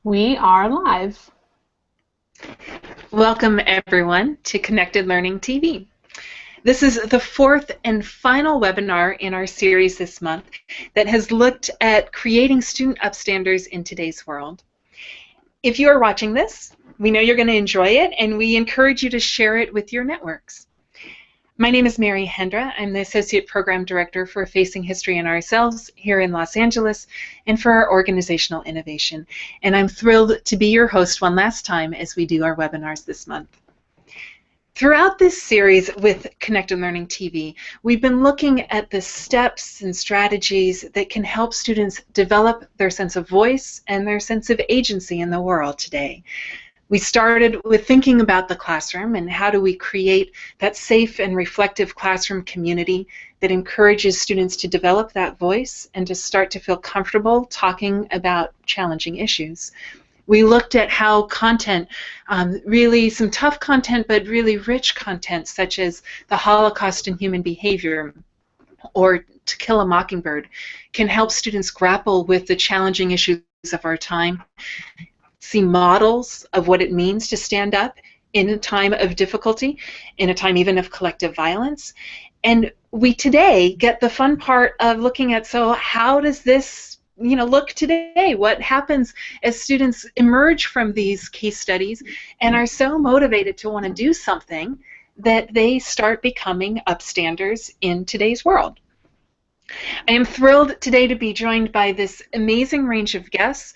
We are live. Welcome everyone to Connected Learning TV. This is the fourth and final webinar in our series this month that has looked at creating student upstanders in today's world. If you are watching this, we know you're going to enjoy it and we encourage you to share it with your networks. My name is Mary Hendra. I'm the Associate Program Director for Facing History and Ourselves here in Los Angeles and for our organizational innovation. And I'm thrilled to be your host one last time as we do our webinars this month. Throughout this series with Connected Learning TV, we've been looking at the steps and strategies that can help students develop their sense of voice and their sense of agency in the world today. We started with thinking about the classroom and how do we create that safe and reflective classroom community that encourages students to develop that voice and to start to feel comfortable talking about challenging issues. We looked at how content, really some tough content, but really rich content, such as the Holocaust and human behavior, or To Kill a Mockingbird, can help students grapple with the challenging issues of our time, see models of what it means to stand up in a time of difficulty, in a time even of collective violence. And we today get the fun part of looking at, so how does this look today? What happens as students emerge from these case studies and are so motivated to want to do something that they start becoming upstanders in today's world? I am thrilled today to be joined by this amazing range of guests,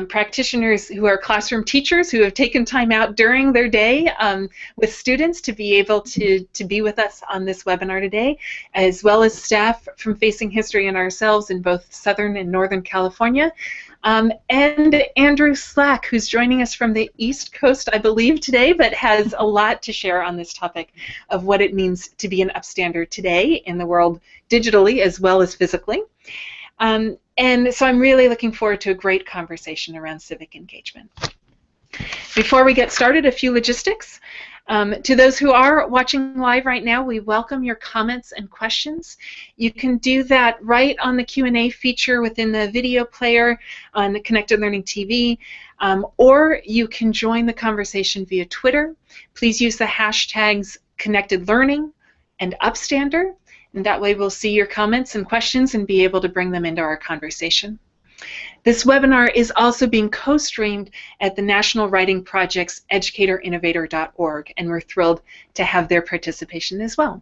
practitioners who are classroom teachers who have taken time out during their day with students to be able to be with us on this webinar today, as well as staff from Facing History and Ourselves in both Southern and Northern California. And Andrew Slack, who's joining us from the East Coast, I believe, today, but has a lot to share on this topic of what it means to be an upstander today in the world digitally as well as physically. And so I'm really looking forward to a great conversation around civic engagement. Before we get started, a few logistics. To those who are watching live right now, we welcome your comments and questions. You can do that right on the Q&A feature within the video player on the Connected Learning TV, or you can join the conversation via Twitter. Please use the hashtags Connected Learning and Upstander, and that way we'll see your comments and questions and be able to bring them into our conversation. This webinar is also being co-streamed at the National Writing Project's educatorinnovator.org, and we're thrilled to have their participation as well.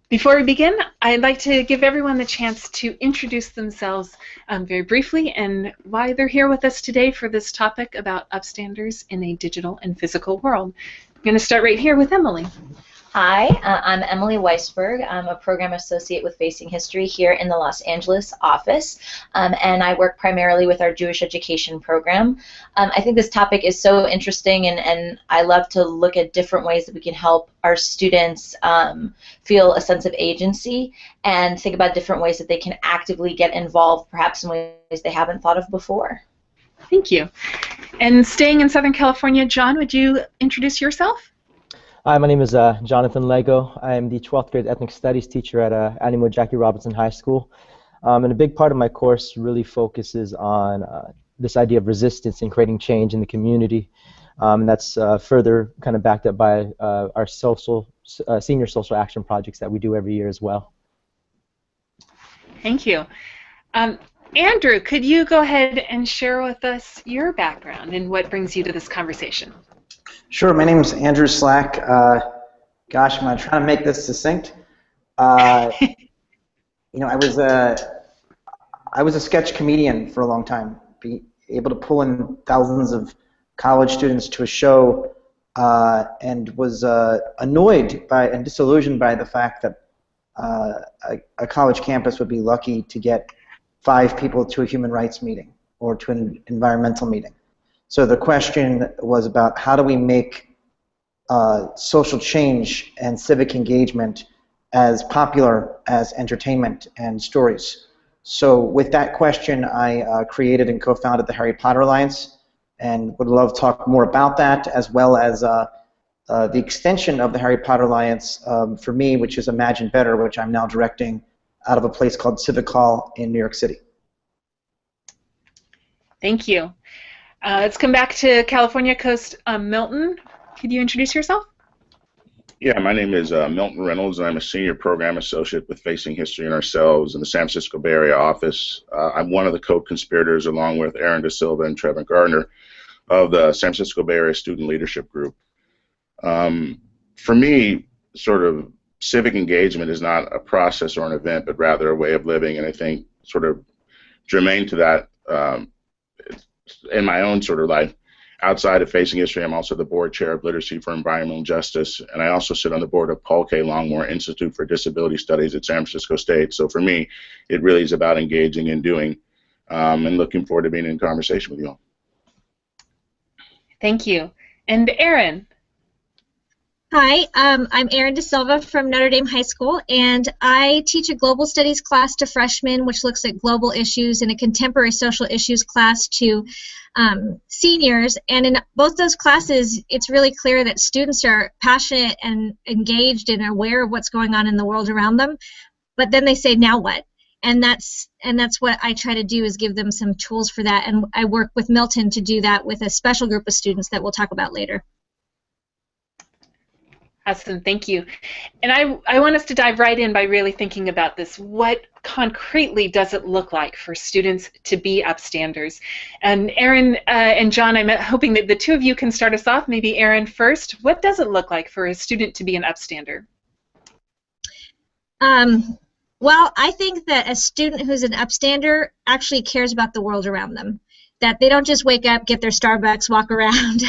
Before we begin, I'd like to give everyone the chance to introduce themselves very briefly and why they're here with us today for this topic about upstanders in a digital and physical world. I'm going to start right here with Emily. Hi, I'm Emily Weisberg. I'm a program associate with Facing History here in the Los Angeles office, and I work primarily with our Jewish education program. I think this topic is so interesting, and I love to look at different ways that we can help our students feel a sense of agency and think about different ways that they can actively get involved, perhaps in ways they haven't thought of before. Thank you. And staying in Southern California, John, would you introduce yourself? Hi, my name is Jon Lego. I am the 12th grade ethnic studies teacher at Animo Jackie Robinson High School. And a big part of my course really focuses on this idea of resistance and creating change in the community. And that's further kind of backed up by our senior social action projects that we do every year as well. Thank you. Andrew, could you go ahead and share with us your background and what brings you to this conversation? Sure. My name is Andrew Slack. Gosh, I'm going to try to make this succinct. I was a sketch comedian for a long time, being able to pull in thousands of college students to a show, and was annoyed by and disillusioned by the fact that a college campus would be lucky to get 5 people to a human rights meeting or to an environmental meeting. So the question was about how do we make social change and civic engagement as popular as entertainment and stories. So with that question, I created and co-founded the Harry Potter Alliance, and would love to talk more about that, as well as the extension of the Harry Potter Alliance for me, which is Imagine Better, which I'm now directing out of a place called Civic in New York City. Thank you. Let's come back to California Coast. Milton, could you introduce yourself? Yeah, my name is Milton Reynolds, and I'm a senior program associate with Facing History and Ourselves in the San Francisco Bay Area office. I'm one of the co-conspirators, along with Eran DeSilva and Trevor Gardner, of the San Francisco Bay Area Student Leadership Group. For me, sort of civic engagement is not a process or an event, but rather a way of living, and I think sort of germane to that, in my own sort of life, outside of Facing History, I'm also the board chair of Literacy for Environmental Justice, and I also sit on the board of Paul K. Longmore Institute for Disability Studies at San Francisco State. So for me, it really is about engaging and doing, and looking forward to being in conversation with you all. Thank you. And Eran. Hi, I'm Eran DeSilva from Notre Dame High School, and I teach a global studies class to freshmen, which looks at global issues, and a contemporary social issues class to seniors. And in both those classes, it's really clear that students are passionate and engaged and aware of what's going on in the world around them. But then they say, now what? And that's what I try to do, is give them some tools for that. And I work with Milton to do that with a special group of students that we'll talk about later. Awesome, thank you. And I want us to dive right in by really thinking about this. What concretely does it look like for students to be upstanders? And Eran and Jon, I'm hoping that the two of you can start us off. Maybe Eran first. What does it look like for a student to be an upstander? Well, I think that a student who's an upstander actually cares about the world around them. That they don't just wake up, get their Starbucks, walk around,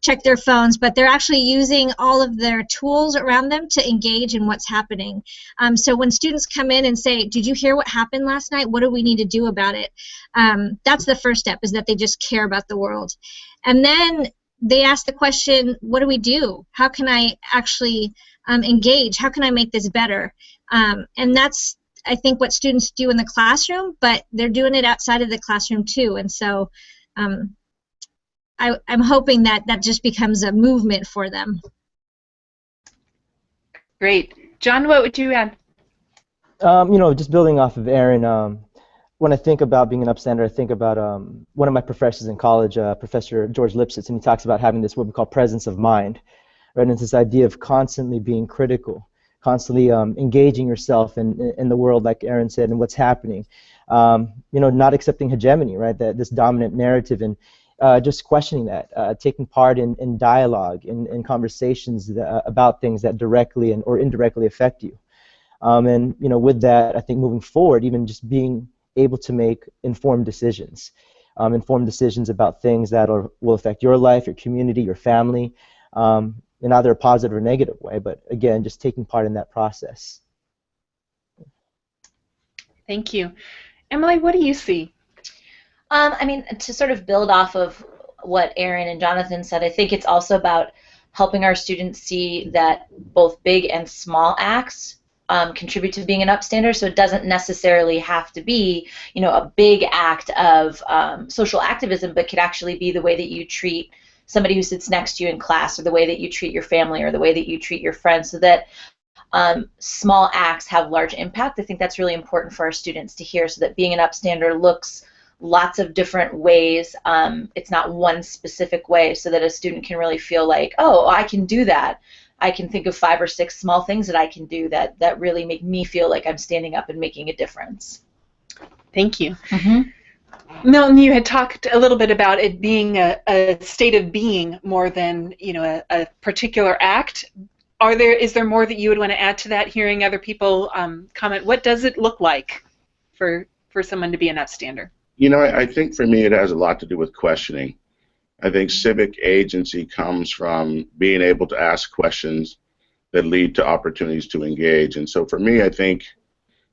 check their phones, but they're actually using all of their tools around them to engage in what's happening. So when students come in and say, did you hear what happened last night? What do we need to do about it? That's the first step, is that they just care about the world. And then they ask the question, what do we do? How can I actually engage? How can I make this better? And that's, I think, what students do in the classroom, but they're doing it outside of the classroom too. And so I'm hoping that that just becomes a movement for them. Great. Jon, what would you add? You know, just building off of Eran, when I think about being an upstander, I think about one of my professors in college, Professor George Lipsitz, and he talks about having this what we call presence of mind, right? And it's this idea of constantly being critical, constantly engaging yourself in the world, like Eran said, and what's happening. You know, not accepting hegemony, right? That this dominant narrative, and just questioning that, taking part in dialogue, in conversations about things that directly or indirectly affect you. And you know, with that, I think moving forward, even just being able to make informed decisions about things that will affect your life, your community, your family. In either a positive or negative way, but again, just taking part in that process. Thank you. Emily, what do you see? I mean, to sort of build off of what Eran and Jonathan said, I think it's also about helping our students see that both big and small acts contribute to being an upstander. So it doesn't necessarily have to be, you know, a big act of social activism, but could actually be the way that you treat somebody who sits next to you in class, or the way that you treat your family, or the way that you treat your friends, so that small acts have large impact. I think that's really important for our students to hear, so that being an upstander looks lots of different ways. It's not one specific way, so that a student can really feel like, oh, I can do that. I can think of 5 or 6 small things that I can do that really make me feel like I'm standing up and making a difference. Thank you. Mm-hmm. Milton, you had talked a little bit about it being a state of being more than, you know, a particular act. Is there more that you would want to add to that, hearing other people comment? What does it look like for someone to be an upstander? You know, I think for me it has a lot to do with questioning. I think civic agency comes from being able to ask questions that lead to opportunities to engage. And so for me, I think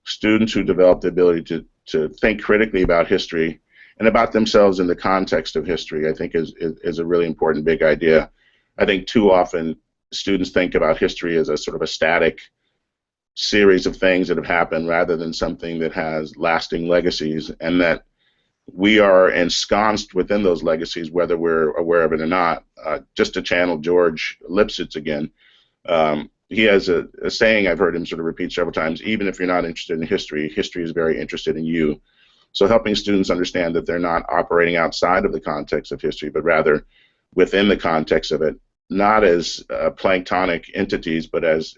students who develop the ability to think critically about history and about themselves in the context of history, I think is a really important big idea. I think too often students think about history as a sort of a static series of things that have happened, rather than something that has lasting legacies, and that we are ensconced within those legacies, whether we're aware of it or not. Just to channel George Lipsitz again, he has a saying I've heard him sort of repeat several times: even if you're not interested in history, history is very interested in you. So helping students understand that they're not operating outside of the context of history, but rather within the context of it, not as planktonic entities, but as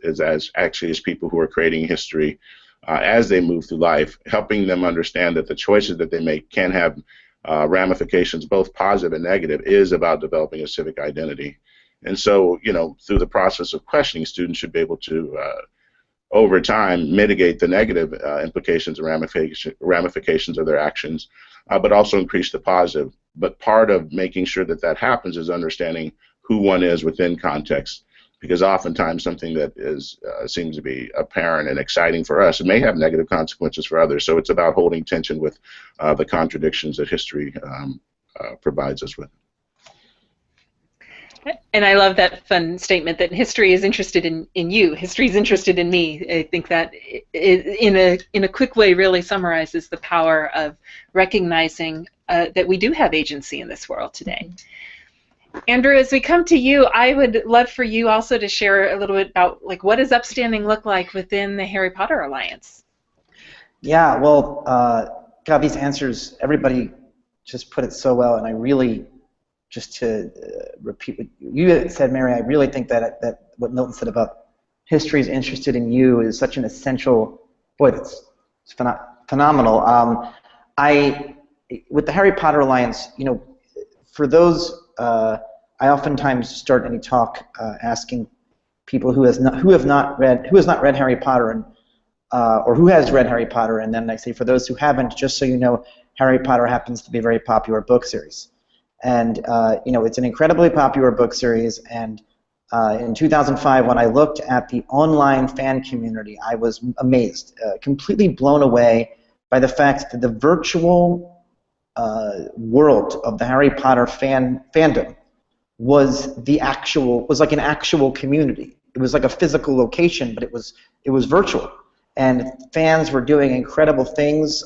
actually as people who are creating history as they move through life, helping them understand that the choices that they make can have ramifications, both positive and negative, is about developing a civic identity. And so, through the process of questioning, students should be able to, over time, mitigate the negative implications and ramifications of their actions, but also increase the positive. But part of making sure that that happens is understanding who one is within context, because oftentimes something that seems to be apparent and exciting for us, it may have negative consequences for others. So it's about holding tension with the contradictions that history provides us with. And I love that fun statement that history is interested in you, history is interested in me. I think that in a quick way really summarizes the power of recognizing that we do have agency in this world today. Andrew, as we come to you, I would love for you also to share a little bit about what does upstanding look like within the Harry Potter Alliance? Yeah, well, God, these answers, everybody just put it so well, and I really, just to repeat what you said, Mary, I really think that what Milton said about history is interested in you is such an essential, boy, that's phenomenal. With the Harry Potter Alliance, for those, I oftentimes start any talk asking people who has not read Harry Potter, or who has read Harry Potter, and then I say, for those who haven't, just so you know, Harry Potter happens to be a very popular book series, and it's an incredibly popular book series. And in 2005, when I looked at the online fan community, I was amazed, completely blown away by the fact that the virtual world of the Harry Potter fandom was like an actual community. It was like a physical location, but it was virtual, and fans were doing incredible things,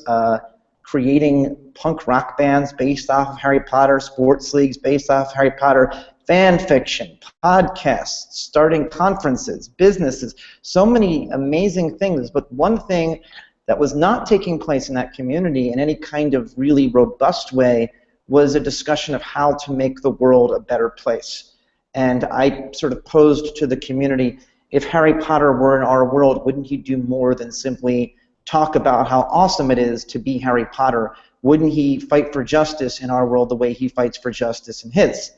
creating punk rock bands based off of Harry Potter, sports leagues based off of Harry Potter, fan fiction, podcasts, starting conferences, businesses, so many amazing things. But one thing that was not taking place in that community in any kind of really robust way was a discussion of how to make the world a better place. And I sort of posed to the community, if Harry Potter were in our world, wouldn't he do more than simply talk about how awesome it is to be Harry Potter? Wouldn't he fight for justice in our world the way he fights for justice in his?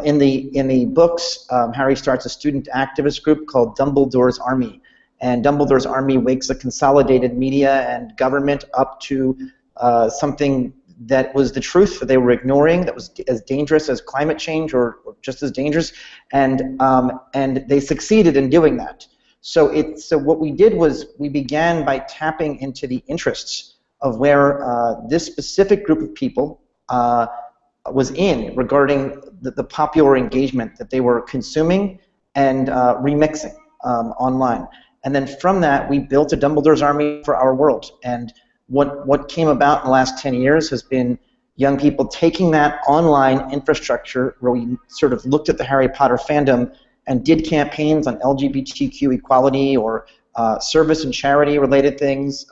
In the books, Harry starts a student activist group called Dumbledore's Army. And Dumbledore's Army wakes a consolidated media and government up to something that was the truth that they were ignoring, that was as dangerous as climate change, or just as dangerous, and they succeeded in doing that. So what we did was we began by tapping into the interests of where this specific group of people was in regarding the popular engagement that they were consuming and remixing online. And then from that, we built a Dumbledore's Army for our world. And what came about in the last 10 years has been young people taking that online infrastructure where we sort of looked at the Harry Potter fandom and did campaigns on LGBTQ equality or service and charity related things,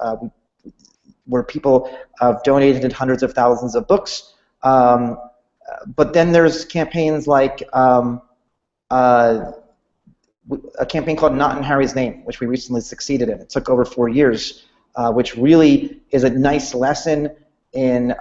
where people have donated hundreds of thousands of books. But then there's campaigns like a campaign called Not in Harry's Name, which we recently succeeded in. It took over 4 years, which really is a nice lesson in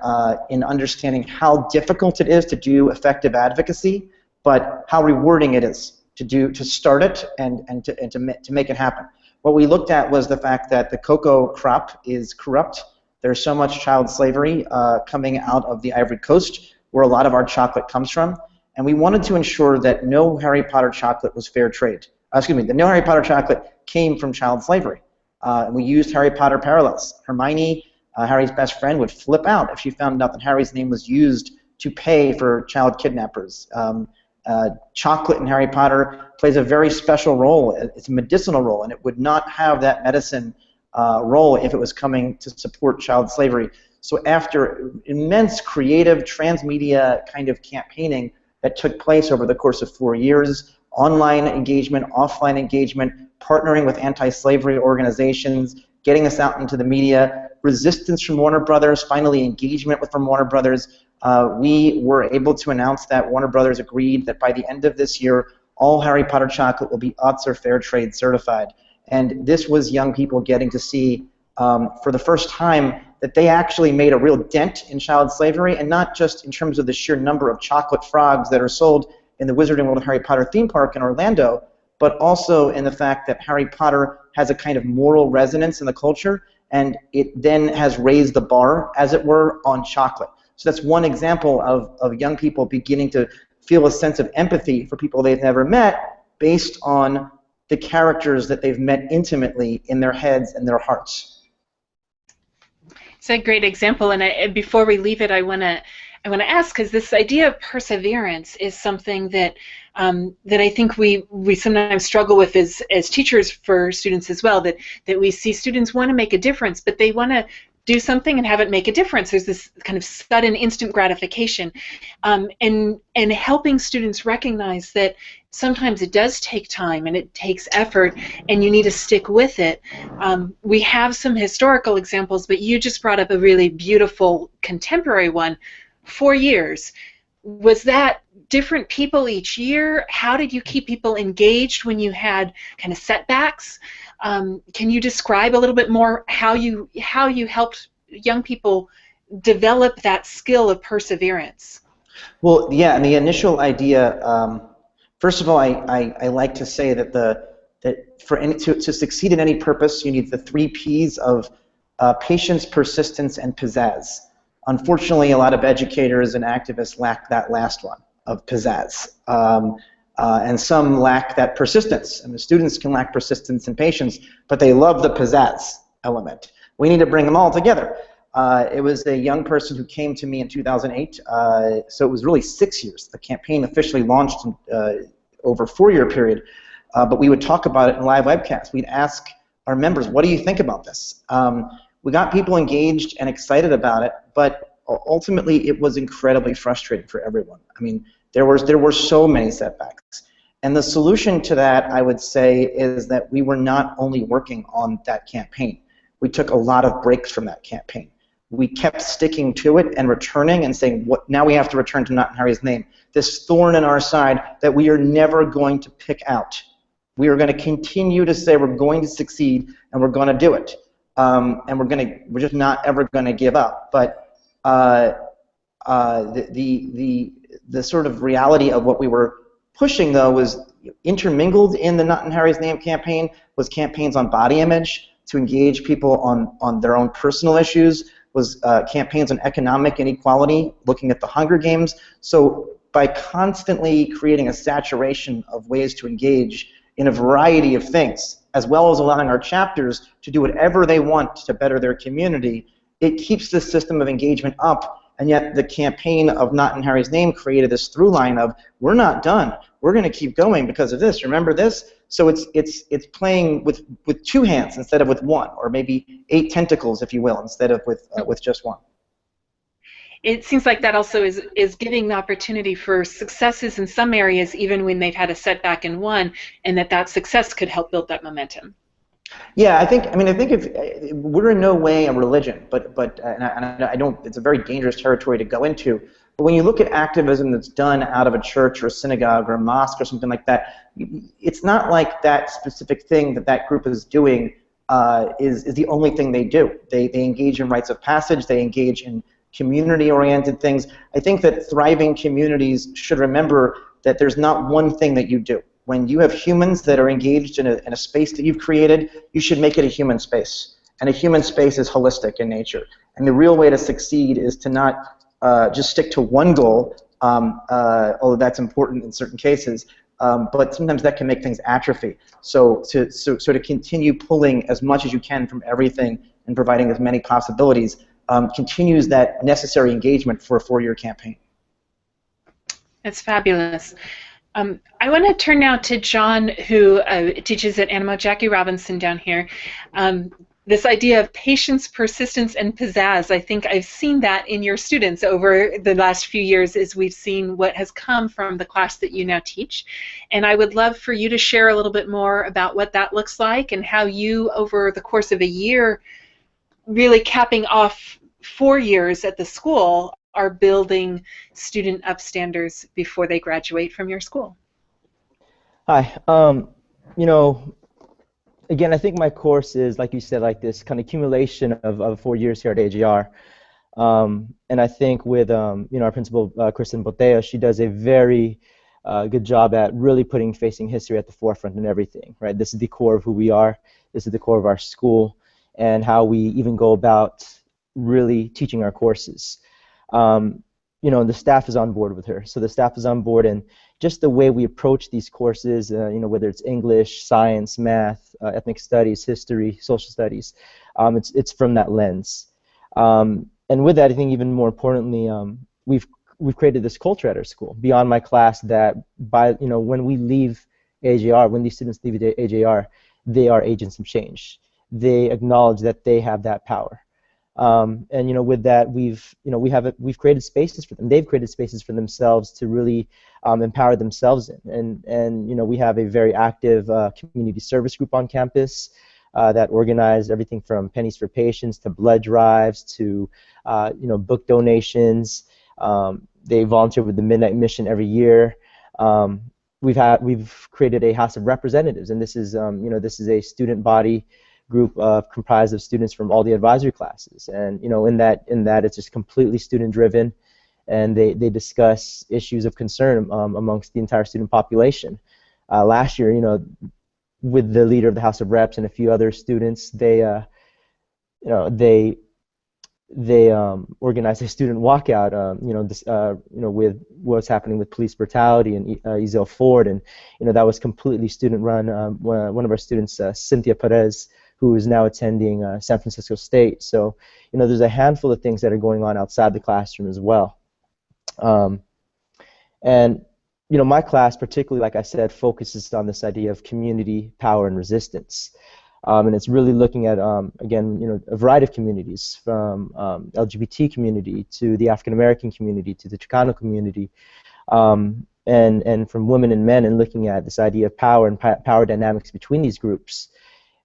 understanding how difficult it is to do effective advocacy, but how rewarding it is to start it and to make it happen. What we looked at was the fact that the cocoa crop is corrupt. There's so much child slavery coming out of the Ivory Coast, where a lot of our chocolate comes from. And we wanted to ensure that no Harry Potter chocolate was fair trade. That no Harry Potter chocolate came from child slavery. And we used Harry Potter parallels. Hermione, Harry's best friend, would flip out if she found out that Harry's name was used to pay for child kidnappers. Chocolate in Harry Potter plays a very special role. It's a medicinal role, and it would not have that medicine role if it was coming to support child slavery. So after immense creative transmedia kind of campaigning that took place over the course of 4 years, online engagement, offline engagement, partnering with anti-slavery organizations, getting this out into the media, resistance from Warner Brothers, finally engagement from Warner Brothers. We were able to announce that Warner Brothers agreed that by the end of this year, all Harry Potter chocolate will be UTZ or Fair Trade certified. And this was young people getting to see for the first time that they actually made a real dent in child slavery, and not just in terms of the sheer number of chocolate frogs that are sold in the Wizarding World of Harry Potter theme park in Orlando, but also in the fact that Harry Potter has a kind of moral resonance in the culture, and it then has raised the bar, as it were, on chocolate. So that's one example of young people beginning to feel a sense of empathy for people they've never met based on the characters that they've met intimately in their heads and their hearts. It's a great example, and before we leave it, I want to ask, because this idea of perseverance is something that that I think we sometimes struggle with as teachers for students as well. That we see students want to make a difference, but they want to do something and have it make a difference. There's this kind of sudden, instant gratification, and helping students recognize that sometimes it does take time and it takes effort, and you need to stick with it. We have some historical examples, but you just brought up a really beautiful contemporary one. 4 years. Was that different people each year? How did you keep people engaged when you had kind of setbacks? Can you describe a little bit more how you helped young people develop that skill of perseverance? Well, yeah, and the initial idea, first of all, I like to say that to succeed in any purpose, you need the 3 Ps of patience, persistence, and pizzazz. Unfortunately, a lot of educators and activists lack that last one, of pizzazz. And some lack that persistence. And the students can lack persistence and patience, but they love the pizzazz element. We need to bring them all together. It was a young person who came to me in 2008, so it was really 6 years. The campaign officially launched over a 4-year period, but we would talk about it in live webcasts. We'd ask our members, what do you think about this? We got people engaged and excited about it, but ultimately it was incredibly frustrating for everyone. I mean, there were so many setbacks. And the solution to that, I would say, is that we were not only working on that campaign. We took a lot of breaks from that campaign. We kept sticking to it and returning and saying, now we have to return to Not in Harry's Name. This thorn in our side that we are never going to pick out. We are going to continue to say we're going to succeed and we're going to do it. And we're just not ever going to give up. But the sort of reality of what we were pushing, though, was intermingled in the Not in Harry's Name campaign was campaigns on body image to engage people on their own personal issues, was campaigns on economic inequality, looking at the Hunger Games. So by constantly creating a saturation of ways to engage in a variety of things, as well as allowing our chapters to do whatever they want to better their community, it keeps this system of engagement up. And yet the campaign of Not in Harry's Name created this through line of, we're not done. We're going to keep going because of this. Remember this? So it's playing with 2 hands instead of with 1, or maybe 8 tentacles, if you will, instead of with just 1. It seems like that also is giving the opportunity for successes in some areas, even when they've had a setback in one, and that success could help build that momentum. Yeah, I think if we're in no way a religion, but I don't. It's a very dangerous territory to go into. But when you look at activism that's done out of a church or a synagogue or a mosque or something like that, it's not like that specific thing that group is doing is the only thing they do. They engage in rites of passage. They engage in community-oriented things. I think that thriving communities should remember that there's not one thing that you do. When you have humans that are engaged in a space that you've created, you should make it a human space. And a human space is holistic in nature. And the real way to succeed is to not just stick to one goal, although that's important in certain cases, but sometimes that can make things atrophy. So to continue pulling as much as you can from everything and providing as many possibilities continues that necessary engagement for a 4-year campaign. That's fabulous. I want to turn now to Jon, who teaches at Animo Jackie Robinson down here. this idea of patience, persistence, and pizzazz. I think I've seen that in your students over the last few years as we've seen what has come from the class that you now teach. And I would love for you to share a little bit more about what that looks like and how you, over the course of a year, really capping off 4 years at the school, are building student upstanders before they graduate from your school. Hi. You know, again, I think my course is, like you said, like this kind of accumulation of 4 years here at AJR. And I think with you know, our principal, Kristen Boteo, she does a very good job at really putting facing history at the forefront in everything, right? This is the core of who we are. This is the core of our school and how we even go about really teaching our courses. You know, the staff is on board with her. So the staff is on board, and just the way we approach these courses, you know, whether it's English, science, math, ethnic studies, history, social studies, it's from that lens. And with that, I think even more importantly, we've created this culture at our school beyond my class that you know, when we leave AJR, when these students leave AJR, they are agents of change. They acknowledge that they have that power. And you know, with that, we've created spaces for them. They've created spaces for themselves to really empower themselves in. And you know, we have a very active community service group on campus that organize everything from pennies for patients to blood drives to you know, book donations. They volunteer with the Midnight Mission every year. We've created a House of Representatives, and this is you know, this is a student body group comprised of students from all the advisory classes, and you know, in that it's just completely student driven, and they discuss issues of concern amongst the entire student population. Last year, you know, with the leader of the House of Reps and a few other students, they organized a student walkout, you know, with what's happening with police brutality and Ezell Ford, and you know, that was completely student run. One of our students, Cynthia Perez, who is now attending San Francisco State. So, you know, there's a handful of things that are going on outside the classroom as well. And, you know, my class, particularly, like I said, focuses on this idea of community, power, and resistance. And it's really looking at, again, you know, a variety of communities, from LGBT community to the African American community to the Chicano community, and from women and men, and looking at this idea of power and power dynamics between these groups.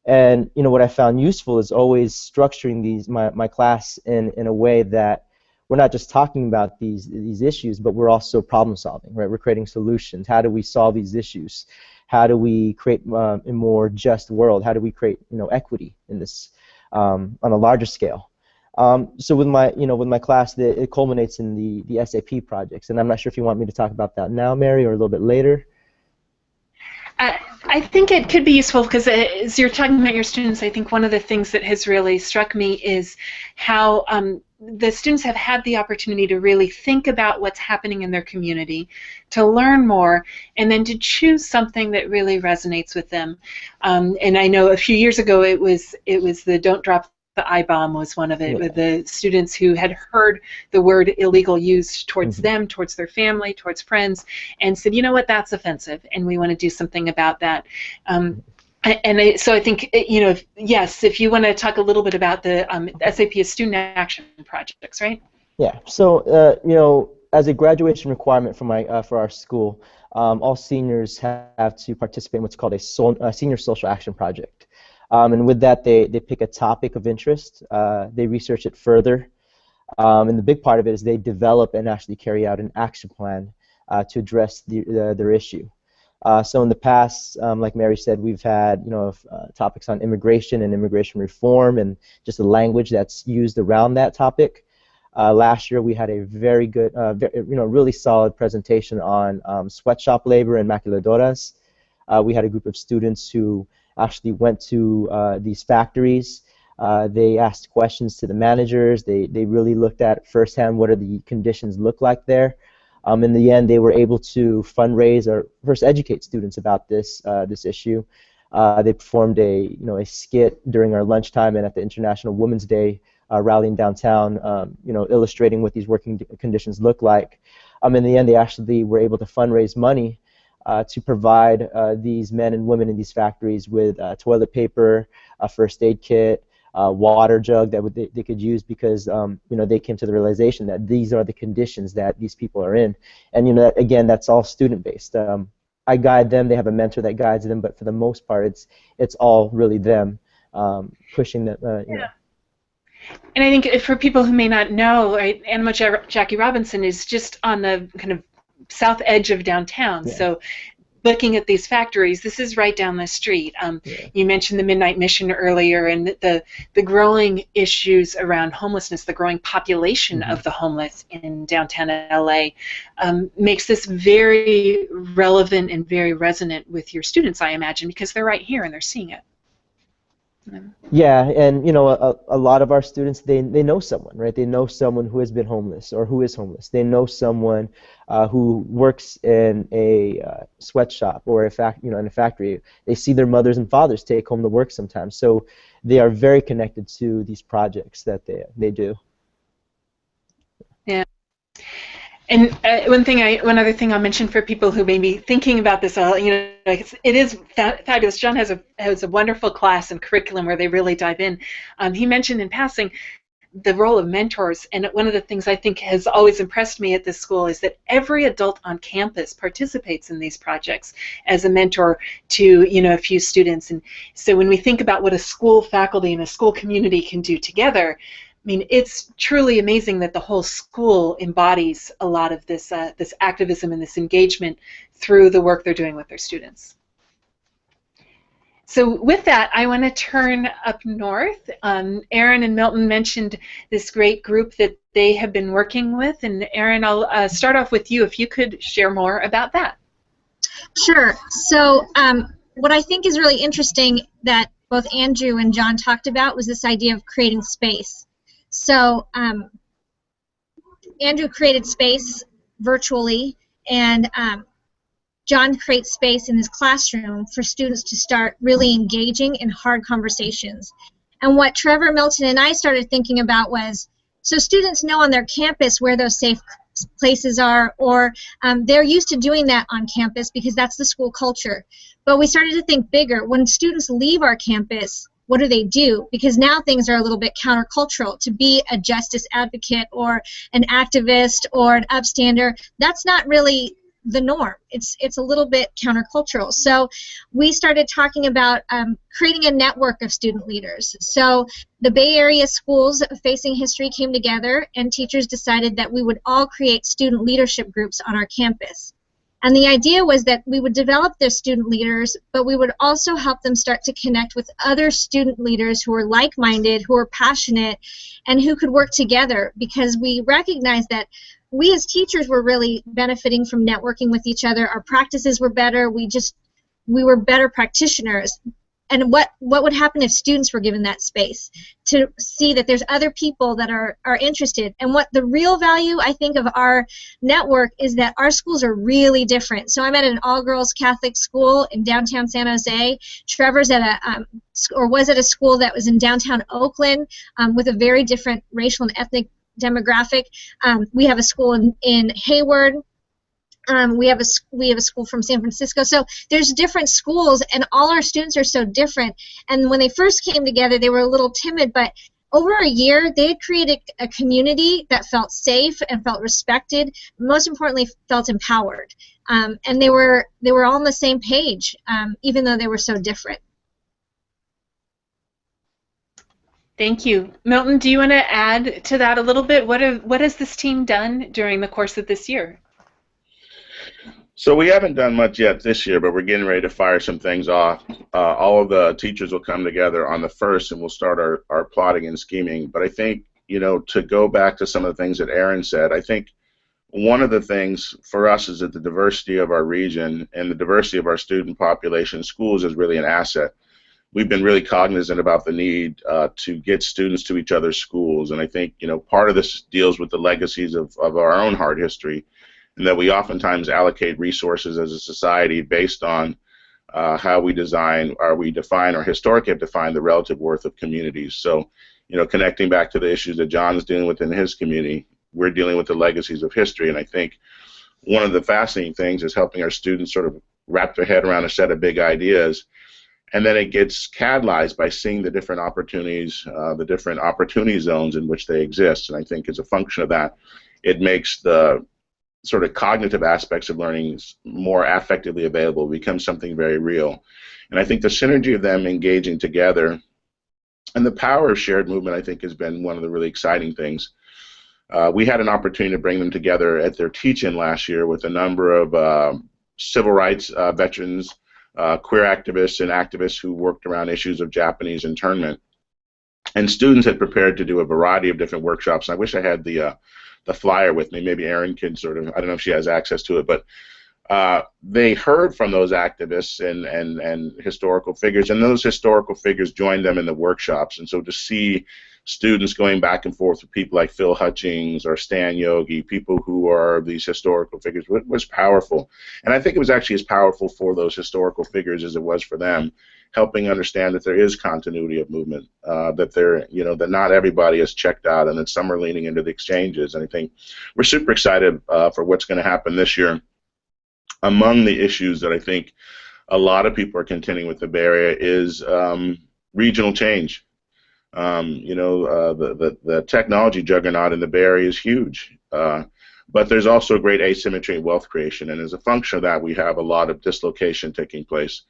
And you know, what I found useful is always structuring my class in a way that we're not just talking about these issues, but we're also problem solving, right? We're creating solutions. How do we solve these issues? How do we create a more just world? How do we create, you know, equity in this on a larger scale? So with my class, it culminates in the SAP projects, and I'm not sure if you want me to talk about that now, Mary, or a little bit later. I think it could be useful because as you're talking about your students, I think one of the things that has really struck me is how the students have had the opportunity to really think about what's happening in their community, to learn more, and then to choose something that really resonates with them. And I know a few years ago it was the Don't Drop the I-bomb was one of it, with the students who had heard the word illegal used towards them, towards their family, towards friends, and said, you know what, that's offensive, and we want to do something about that. So I think, you know, yes, if you want to talk a little bit about the SAP as student action projects, right? Yeah. So you know, as a graduation requirement for our school, all seniors have to participate in what's called a senior social action project. And with that, they pick a topic of interest, they research it further, and the big part of it is they develop and actually carry out an action plan to address their issue. So in the past, like Mary said, we've had, you know, topics on immigration and immigration reform, and just the language that's used around that topic. Last year, we had a very good, you know, really solid presentation on sweatshop labor and maquiladoras. We had a group of students who actually went to these factories. They asked questions to the managers. They really looked at firsthand what are the conditions look like there. In the end, they were able to fundraise or first educate students about this issue. They performed a skit during our lunchtime and at the International Women's Day rally in downtown, you know, illustrating what these working conditions look like. In the end, they actually were able to fundraise money to provide these men and women in these factories with toilet paper, a first aid kit, water jug that they could use because they came to the realization that these are the conditions that these people are in. And again, that's all student based. I guide them, they have a mentor that guides them, but for the most part it's all really them pushing them. Yeah. And I think for people who may not know, right, Animal Jackie Robinson is just on the kind of south edge of downtown. Yeah. So looking at these factories, this is right down the street. You mentioned the Midnight Mission earlier, and the growing issues around homelessness, the growing population of the homeless in downtown LA makes this very relevant and very resonant with your students, I imagine, because they're right here and they're seeing it. Yeah, and a lot of our students, they know someone, right? They know someone who has been homeless or who is homeless. They know someone who works in a sweatshop or in a factory. They see their mothers and fathers take home to work sometimes. So they are very connected to these projects that they do. Yeah. And one other thing I'll mention for people who may be thinking about this, it is fabulous. Jon has a wonderful class and curriculum where they really dive in. He mentioned in passing the role of mentors, and one of the things I think has always impressed me at this school is that every adult on campus participates in these projects as a mentor to a few students. And so when we think about what a school faculty and a school community can do together, I mean, it's truly amazing that the whole school embodies a lot of this this activism and this engagement through the work they're doing with their students. So with that, I want to turn up north. Eran and Milton mentioned this great group that they have been working with, and Eran, I'll start off with you if you could share more about that. Sure. So what I think is really interesting that both Andrew and Jon talked about was this idea of creating space. So Andrew created space virtually, and Jon creates space in his classroom for students to start really engaging in hard conversations. And what Trevor, Milton, and I started thinking about was, so students know on their campus where those safe places are, or they're used to doing that on campus because that's the school culture. But we started to think bigger. When students leave our campus, what do? Because now things are a little bit countercultural. To be a justice advocate or an activist or an upstander, that's not really the norm. It's a little bit countercultural. So we started talking about creating a network of student leaders. So the Bay Area schools facing history came together, and teachers decided that we would all create student leadership groups on our campus. And the idea was that we would develop their student leaders, but we would also help them start to connect with other student leaders who are like-minded, who are passionate, and who could work together, because we recognized that we as teachers were really benefiting from networking with each other. Our practices were better. We were better practitioners. And what would happen if students were given that space to see that there's other people that are interested? And what the real value, I think, of our network is that our schools are really different. So I'm at an all-girls Catholic school in downtown San Jose. Trevor's at was at a school that was in downtown Oakland with a very different racial and ethnic demographic. We have a school in Hayward. We have a school from San Francisco. So there's different schools, and all our students are so different. And when they first came together, they were a little timid, but over a year, they had created a community that felt safe and felt respected, most importantly, felt empowered. And they were all on the same page, even though they were so different. Thank you. Milton, do you want to add to that a little bit? What has this team done during the course of this year? So we haven't done much yet this year, but we're getting ready to fire some things off. All of the teachers will come together on the 1st, and we'll start our plotting and scheming. But I think, to go back to some of the things that Eran said, I think one of the things for us is that the diversity of our region and the diversity of our student population in schools is really an asset. We've been really cognizant about the need to get students to each other's schools, and I think, part of this deals with the legacies of our own hard history, and that we oftentimes allocate resources as a society based on how we define or historically have defined the relative worth of communities. So, connecting back to the issues that Jon's dealing with in his community, we're dealing with the legacies of history, and I think one of the fascinating things is helping our students sort of wrap their head around a set of big ideas and then it gets catalyzed by seeing the different opportunities, the different opportunity zones in which they exist. And I think as a function of that, it makes the sort of cognitive aspects of learning more affectively available, become something very real. And I think the synergy of them engaging together and the power of shared movement, I think, has been one of the really exciting things. We had an opportunity to bring them together at their teach-in last year with a number of civil rights veterans, queer activists, and activists who worked around issues of Japanese internment. And students had prepared to do a variety of different workshops. I wish I had the flyer with me. Maybe Erin can sort of, I don't know if she has access to it, but they heard from those activists and historical figures, and those historical figures joined them in the workshops. And so to see students going back and forth with people like Phil Hutchings or Stan Yogi, people who are these historical figures, was powerful. And I think it was actually as powerful for those historical figures as it was for them, helping understand that there is continuity of movement, that that not everybody is checked out, and that some are leaning into the exchanges. And I think we're super excited for what's going to happen this year. Among the issues that I think a lot of people are contending with the Bay Area is regional change. The technology juggernaut in the Bay Area is huge, but there's also great asymmetry in wealth creation, and as a function of that, we have a lot of dislocation taking place.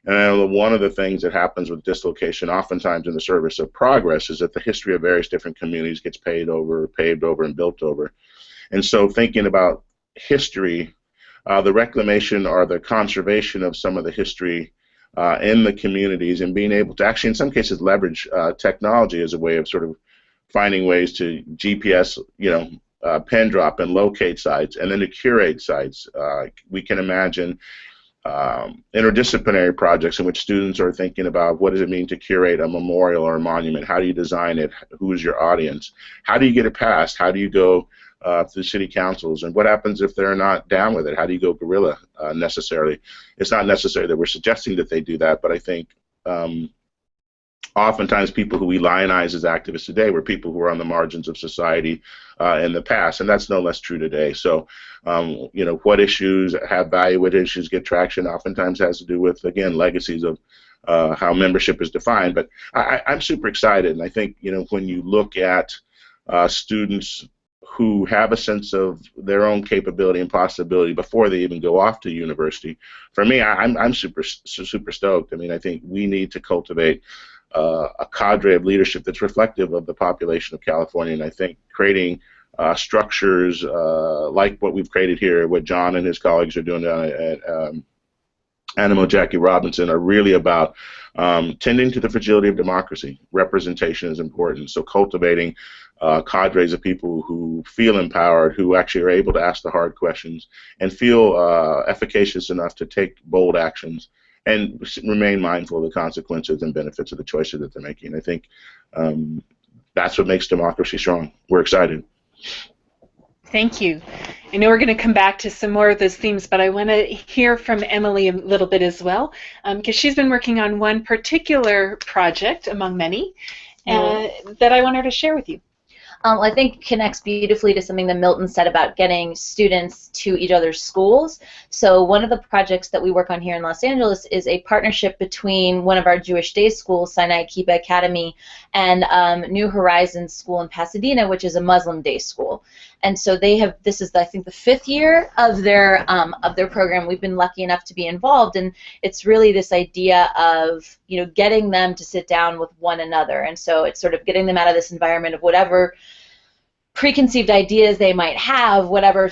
And one of the things that happens with dislocation, oftentimes in the service of progress, is that the history of various different communities gets paved over, and built over. And so thinking about history, the reclamation or the conservation of some of the history in the communities, and being able to actually in some cases leverage technology as a way of sort of finding ways to GPS, pen drop and locate sites, and then to curate sites. We can imagine interdisciplinary projects in which students are thinking about what does it mean to curate a memorial or a monument, how do you design it, who is your audience, how do you get it passed, how do you go through city councils, and what happens if they're not down with it? How do you go guerrilla necessarily? It's not necessary that we're suggesting that they do that, but I think oftentimes people who we lionize as activists today were people who were on the margins of society in the past, and that's no less true today. So, what issues have value, what issues get traction, oftentimes has to do with, again, legacies of how membership is defined. But I'm super excited, and I think, when you look at students who have a sense of their own capability and possibility before they even go off to university, for me, I'm super stoked. I mean, I think we need to cultivate a cadre of leadership that's reflective of the population of California, and I think creating structures like what we've created here, what Jon and his colleagues are doing down at Animo Jackie Robinson, are really about tending to the fragility of democracy. Representation is important, so cultivating cadres of people who feel empowered, who actually are able to ask the hard questions, and feel efficacious enough to take bold actions and remain mindful of the consequences and benefits of the choices that they're making. I think that's what makes democracy strong. We're excited. Thank you. I know we're going to come back to some more of those themes, but I want to hear from Emily a little bit as well, because she's been working on one particular project among many that I want her to share with you. I think connects beautifully to something that Milton said about getting students to each other's schools. So one of the projects that we work on here in Los Angeles is a partnership between one of our Jewish day schools, Sinai Kibbutz Academy, and New Horizons School in Pasadena, which is a Muslim day school. And so they have, this is, I think, the 5th year of their program. We've been lucky enough to be involved, and it's really this idea of, getting them to sit down with one another. And so it's sort of getting them out of this environment of whatever preconceived ideas they might have, whatever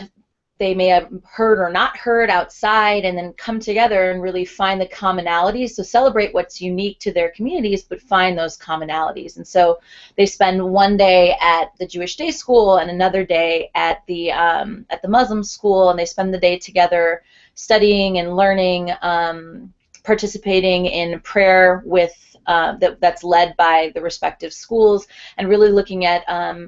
they may have heard or not heard outside, and then come together and really find the commonalities. So celebrate what's unique to their communities, but find those commonalities. And so they spend one day at the Jewish day school and another day at the Muslim school, and they spend the day together studying and learning, participating in prayer with that's led by the respective schools, and really looking at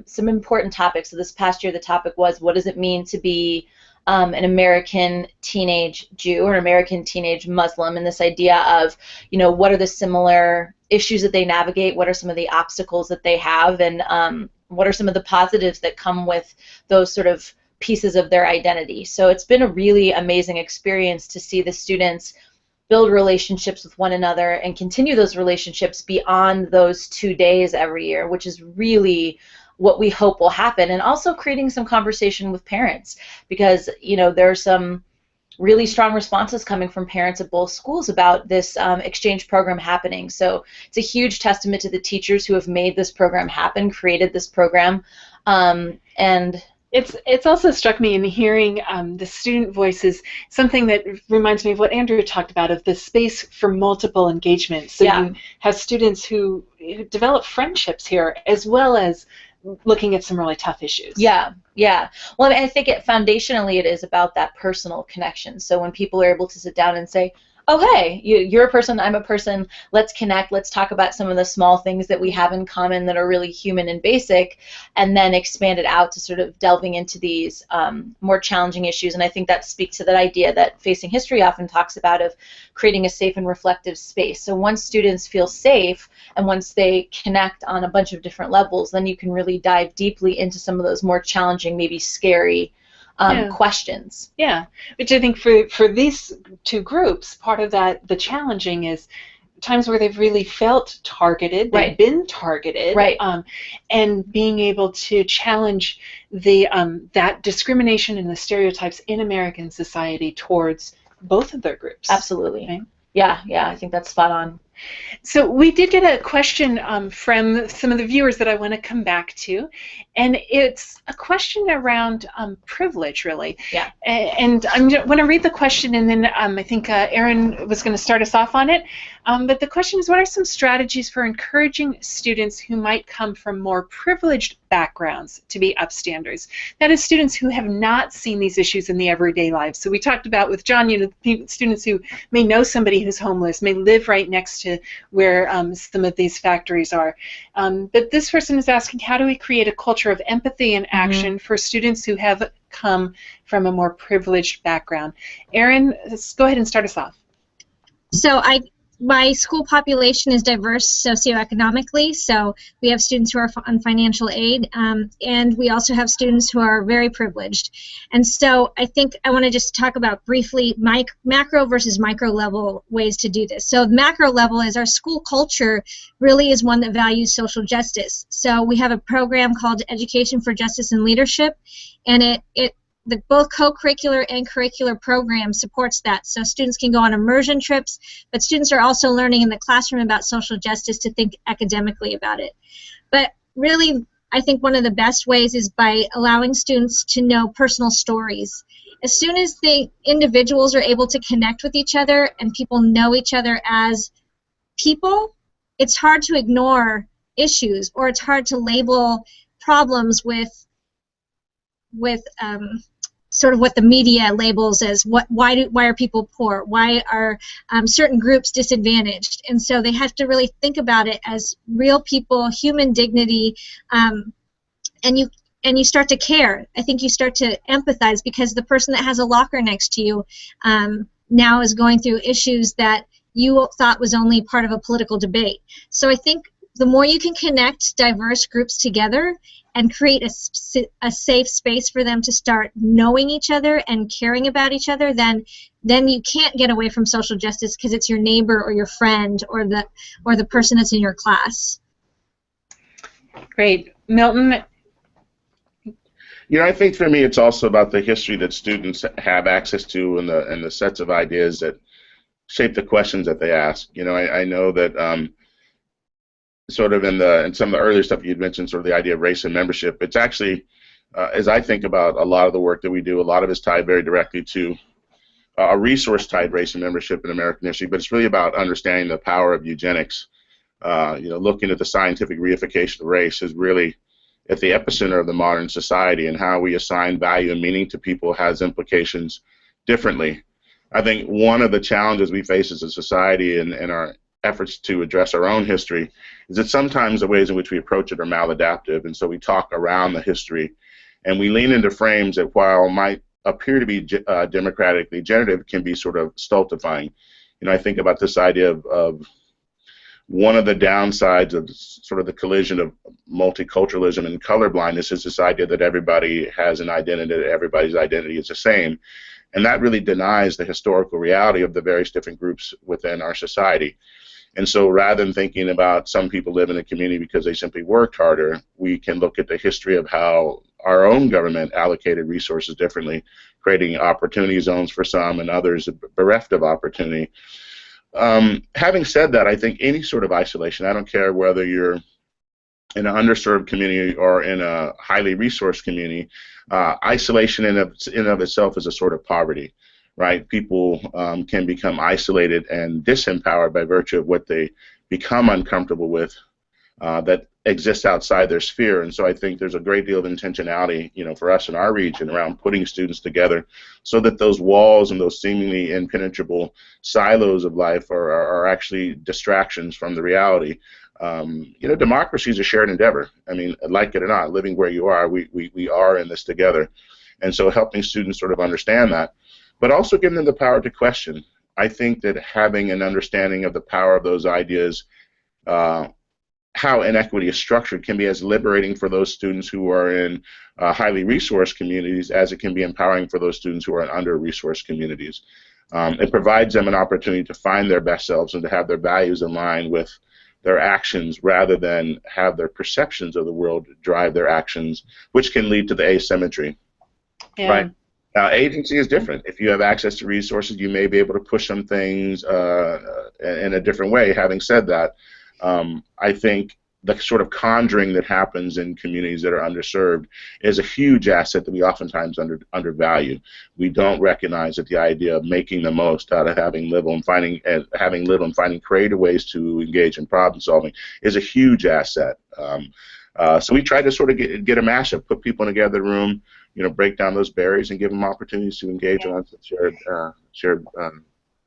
some important topics. So this past year the topic was, what does it mean to be an American teenage Jew or an American teenage Muslim, and this idea of, what are the similar issues that they navigate, what are some of the obstacles that they have, and what are some of the positives that come with those sort of pieces of their identity. So it's been a really amazing experience to see the students build relationships with one another and continue those relationships beyond those 2 days every year, which is really what we hope will happen. And also creating some conversation with parents, because there are some really strong responses coming from parents at both schools about this exchange program happening. So it's a huge testament to the teachers who have made this program happen, created this program, and it's also struck me in hearing the student voices, something that reminds me of what Andrew talked about, of the space for multiple engagement. So you have students who develop friendships here, as well as looking at some really tough issues. Yeah. Well, I think foundationally it is about that personal connection. So when people are able to sit down and say, oh, hey, you're a person, I'm a person, let's connect, let's talk about some of the small things that we have in common that are really human and basic, and then expand it out to sort of delving into these more challenging issues. And I think that speaks to that idea that Facing History often talks about, of creating a safe and reflective space. So once students feel safe and once they connect on a bunch of different levels, then you can really dive deeply into some of those more challenging, maybe scary questions. Yeah, which I think for these two groups, part of that, the challenging, is times where they've really felt targeted, they've been targeted, and being able to challenge the that discrimination and the stereotypes in American society towards both of their groups. Absolutely. Right? Yeah, I think that's spot on. So we did get a question from some of the viewers that I want to come back to, and it's a question around privilege, really. Yeah. And I want to read the question, and then I think Eran was going to start us off on it. But the question is, what are some strategies for encouraging students who might come from more privileged backgrounds to be upstanders? That is, students who have not seen these issues in the everyday lives. So we talked about with Jon, students who may know somebody who's homeless, may live right next to where some of these factories are. But this person is asking, how do we create a culture of empathy and action for students who have come from a more privileged background? Eran, let's go ahead and start us off. So my school population is diverse socioeconomically, so we have students who are on financial aid, and we also have students who are very privileged. And so I think I want to just talk about briefly macro versus micro level ways to do this. So the macro level is our school culture really is one that values social justice. So we have a program called Education for Justice and Leadership, and both co-curricular and curricular programs supports that. So students can go on immersion trips, but students are also learning in the classroom about social justice to think academically about it. But really, I think one of the best ways is by allowing students to know personal stories. As soon as the individuals are able to connect with each other and people know each other as people, it's hard to ignore issues, or it's hard to label problems with sort of what the media labels as why are people poor? Why are certain groups disadvantaged? And so they have to really think about it as real people, human dignity, and you start to care. I think you start to empathize, because the person that has a locker next to you now is going through issues that you thought was only part of a political debate. So I think the more you can connect diverse groups together and create a safe space for them to start knowing each other and caring about each other, then you can't get away from social justice, because it's your neighbor or your friend or the person that's in your class. Great. Milton? I think for me it's also about the history that students have access to, and the sets of ideas that shape the questions that they ask. I know that sort of in some of the earlier stuff you'd mentioned, sort of the idea of race and membership. It's actually, as I think about a lot of the work that we do, a lot of it's tied very directly to a resource-tied race and membership in American history, but it's really about understanding the power of eugenics. Looking at the scientific reification of race is really at the epicenter of the modern society, and how we assign value and meaning to people has implications differently. I think one of the challenges we face as a society in our efforts to address our own history is that sometimes the ways in which we approach it are maladaptive, and so we talk around the history, and we lean into frames that, while might appear to be democratically generative, can be sort of stultifying. I think about this idea of one of the downsides of sort of the collision of multiculturalism and colorblindness is this idea that everybody has an identity, that everybody's identity is the same. And that really denies the historical reality of the various different groups within our society. And so rather than thinking about some people live in a community because they simply worked harder, we can look at the history of how our own government allocated resources differently, creating opportunity zones for some and others bereft of opportunity. Having said that, I think any sort of isolation, I don't care whether you're in an underserved community or in a highly resourced community, isolation in of itself is a sort of poverty, right? People can become isolated and disempowered by virtue of what they become uncomfortable with that exists outside their sphere. And so I think there's a great deal of intentionality, for us in our region around putting students together so that those walls and those seemingly impenetrable silos of life are actually distractions from the reality. Democracy is a shared endeavor. I mean, like it or not, living where you are, we are in this together. And so helping students sort of understand that, but also giving them the power to question. I think that having an understanding of the power of those ideas, how inequity is structured, can be as liberating for those students who are in highly resourced communities as it can be empowering for those students who are in under-resourced communities. It provides them an opportunity to find their best selves and to have their values in line with their actions rather than have their perceptions of the world drive their actions, which can lead to the asymmetry. Yeah. Right? Now, agency is different. If you have access to resources, you may be able to push some things in a different way. Having said that, I think the sort of conjuring that happens in communities that are underserved is a huge asset that we oftentimes undervalue. We don't recognize that the idea of making the most out of having little and finding creative ways to engage in problem solving is a huge asset. So we try to sort of get a mashup, put people together in a room, break down those barriers and give them opportunities to engage on shared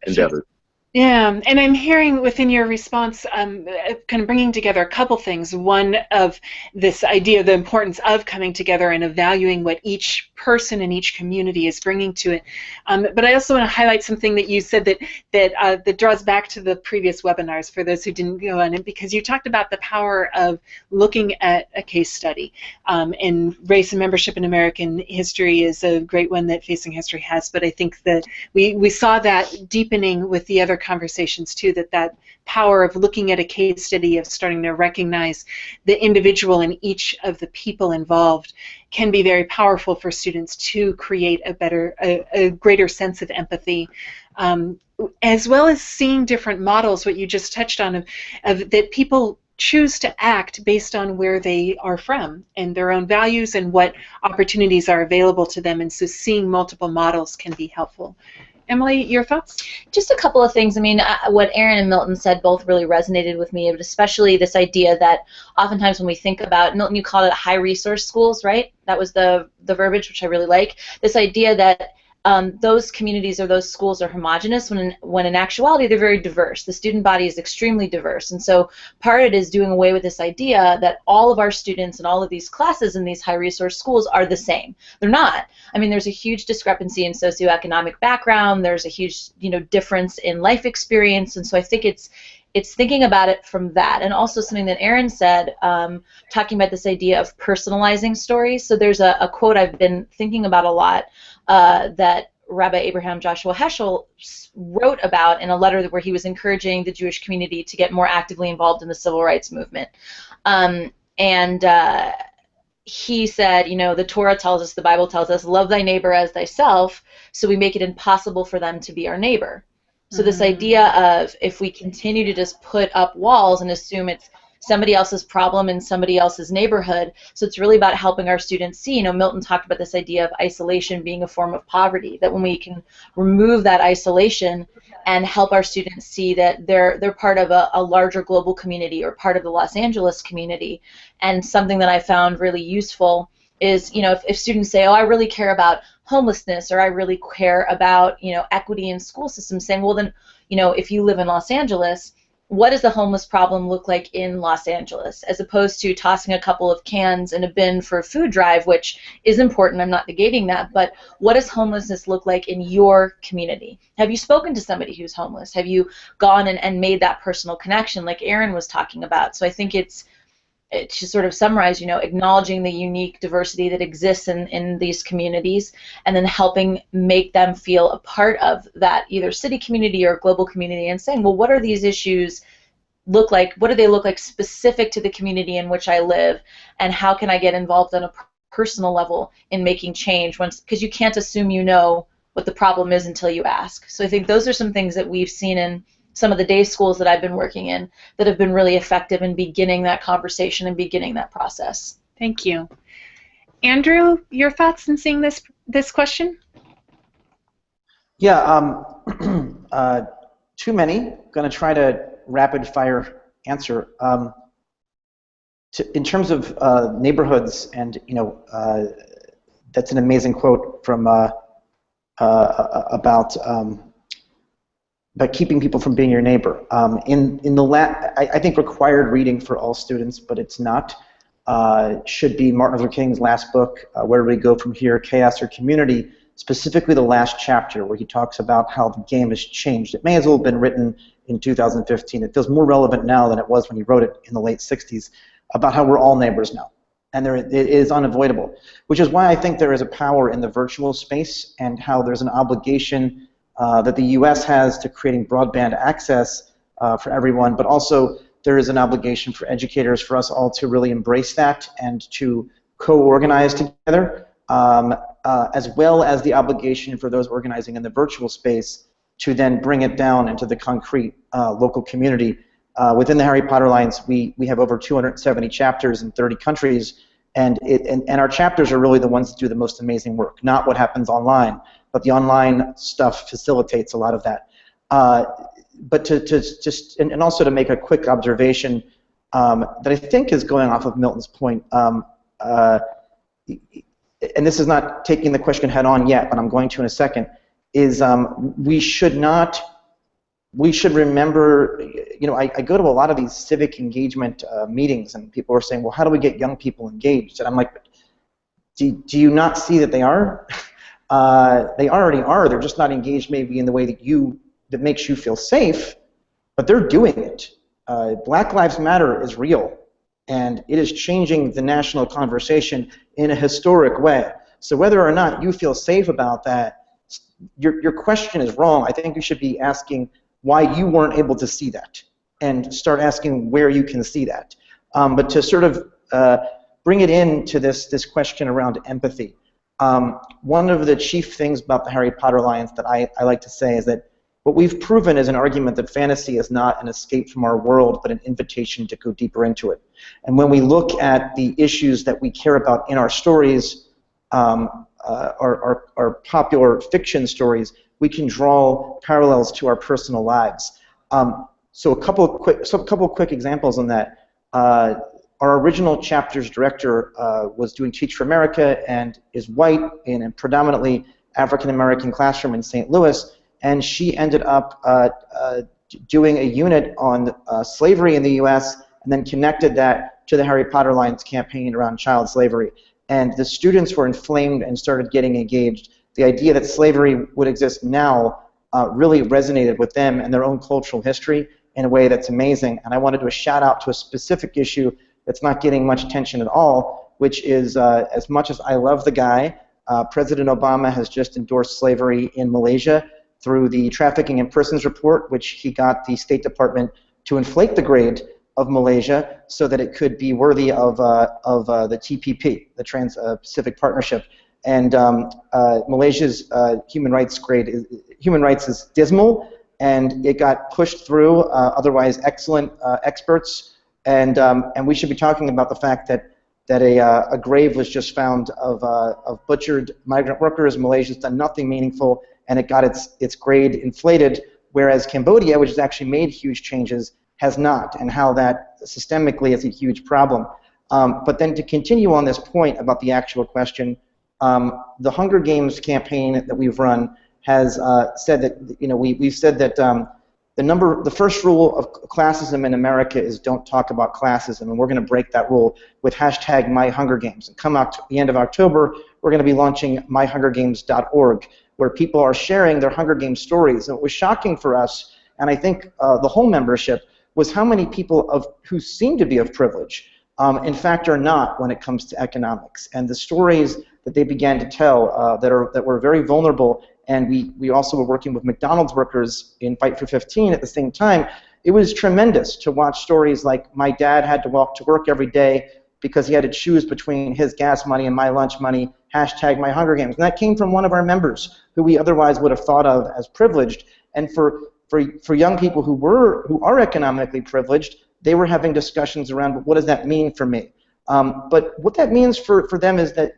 endeavors. Yeah, and I'm hearing within your response kind of bringing together a couple things. One of this idea, the importance of coming together and of valuing what each person in each community is bringing to it. But I also want to highlight something that you said that draws back to the previous webinars for those who didn't go on it, because you talked about the power of looking at a case study. And race and membership in American history is a great one that Facing History has, but I think that we saw that deepening with the other conversations too, that power of looking at a case study, of starting to recognize the individual in each of the people involved, can be very powerful for students to create a greater sense of empathy, as well as seeing different models, what you just touched on, of that people choose to act based on where they are from and their own values and what opportunities are available to them, and so seeing multiple models can be helpful. Emily, your thoughts? Just a couple of things. I mean, what Eran and Milton said both really resonated with me, but especially this idea that oftentimes when we think about, Milton, you called it high resource schools, right? That was the verbiage, which I really like. This idea that those communities or those schools are homogenous when in actuality they're very diverse. The student body is extremely diverse, and so part of it is doing away with this idea that all of our students and all of these classes in these high resource schools are the same. They're not. I mean, there's a huge discrepancy in socioeconomic background, there's a huge difference in life experience, and so I think it's thinking about it from that. And also something that Eran said, talking about this idea of personalizing stories. So there's a quote I've been thinking about a lot that Rabbi Abraham Joshua Heschel wrote about in a letter where he was encouraging the Jewish community to get more actively involved in the civil rights movement. He said, the Torah tells us, the Bible tells us, love thy neighbor as thyself, so we make it impossible for them to be our neighbor. So this idea of, if we continue to just put up walls and assume it's somebody else's problem in somebody else's neighborhood, so it's really about helping our students see, Milton talked about this idea of isolation being a form of poverty, that when we can remove that isolation and help our students see that they're part of a larger global community or part of the Los Angeles community. And something that I found really useful is, if students say, oh, I really care about homelessness, or I really care about, equity in school systems, saying, well, then, if you live in Los Angeles, what does the homeless problem look like in Los Angeles, as opposed to tossing a couple of cans in a bin for a food drive, which is important, I'm not negating that, but what does homelessness look like in your community? Have you spoken to somebody who's homeless? Have you gone and made that personal connection like Eran was talking about? So I think it's to sort of summarize, acknowledging the unique diversity that exists in these communities, and then helping make them feel a part of that either city community or global community, and saying, well, what are these issues look like? What do they look like specific to the community in which I live, and how can I get involved on a personal level in making change? Because you can't assume you know what the problem is until you ask. So I think those are some things that we've seen in some of the day schools that I've been working in that have been really effective in beginning that conversation and beginning that process. Thank you. Andrew, your thoughts in seeing this question? Yeah, too many. I'm going to try to rapid fire answer. In terms of neighborhoods, and that's an amazing quote from about keeping people from being your neighbor. I think required reading for all students, but it's not, should be Martin Luther King's last book, Where Do We Go From Here, Chaos or Community, specifically the last chapter where he talks about how the game has changed. It may as well have been written in 2015. It feels more relevant now than it was when he wrote it in the late 60s, about how we're all neighbors now. And it is unavoidable, which is why I think there is a power in the virtual space, and how there's an obligation that the U.S. has to creating broadband access for everyone, but also there is an obligation for educators, for us all to really embrace that and to co-organize together, as well as the obligation for those organizing in the virtual space to then bring it down into the concrete local community. Within the Harry Potter Alliance, we have over 270 chapters in 30 countries, and our chapters are really the ones that do the most amazing work, not what happens online. But the online stuff facilitates a lot of that. But and also to make a quick observation that I think is going off of Milton's point, and this is not taking the question head on yet, but I'm going to in a second, is we should remember, I go to a lot of these civic engagement meetings, and people are saying, well, how do we get young people engaged? And I'm like, do you not see that they are? They already are. They're just not engaged maybe in the way that makes you feel safe, but they're doing it. Black Lives Matter is real, and it is changing the national conversation in a historic way. So whether or not you feel safe about that, your question is wrong. I think you should be asking why you weren't able to see that, and start asking where you can see that. But to sort of bring it into this question around empathy, one of the chief things about the Harry Potter Alliance that I like to say is that what we've proven is an argument that fantasy is not an escape from our world, but an invitation to go deeper into it. And when we look at the issues that we care about in our stories, our popular fiction stories, we can draw parallels to our personal lives. So a couple of quick examples on that. Our original chapter's director was doing Teach for America and is white in a predominantly African-American classroom in St. Louis, and she ended up doing a unit on slavery in the U.S. and then connected that to the Harry Potter Alliance campaign around child slavery. And the students were inflamed and started getting engaged. The idea that slavery would exist now really resonated with them and their own cultural history in a way that's amazing. And I want to do a shout out to a specific issue that's not getting much attention at all, which is, as much as I love the guy, President Obama has just endorsed slavery in Malaysia through the Trafficking in Persons report, which he got the State Department to inflate the grade of Malaysia so that it could be worthy of the TPP, the Trans-Pacific Partnership. And Malaysia's human rights is dismal, and it got pushed through otherwise excellent experts. And we should be talking about the fact that a grave was just found of butchered migrant workers. Malaysia's done nothing meaningful, and it got its grade inflated, whereas Cambodia, which has actually made huge changes, has not, and how that systemically is a huge problem. But then to continue on this point about the actual question, the Hunger Games campaign that we've run has said that, we've said that the first rule of classism in America is don't talk about classism, and we're going to break that rule with hashtag MyHungerGames. And come out the end of October, we're going to be launching myhungergames.org, where people are sharing their Hunger Games stories. And it was shocking for us, and I think the whole membership, was how many people who seem to be of privilege, in fact, are not when it comes to economics. And the stories that they began to tell that were very vulnerable. And we also were working with McDonald's workers in Fight for 15 at the same time. It was tremendous to watch stories like my dad had to walk to work every day because he had to choose between his gas money and my lunch money, hashtag MyHungerGames. And that came from one of our members who we otherwise would have thought of as privileged. And for young people who are economically privileged, they were having discussions around, what does that mean for me? But what that means for them is that,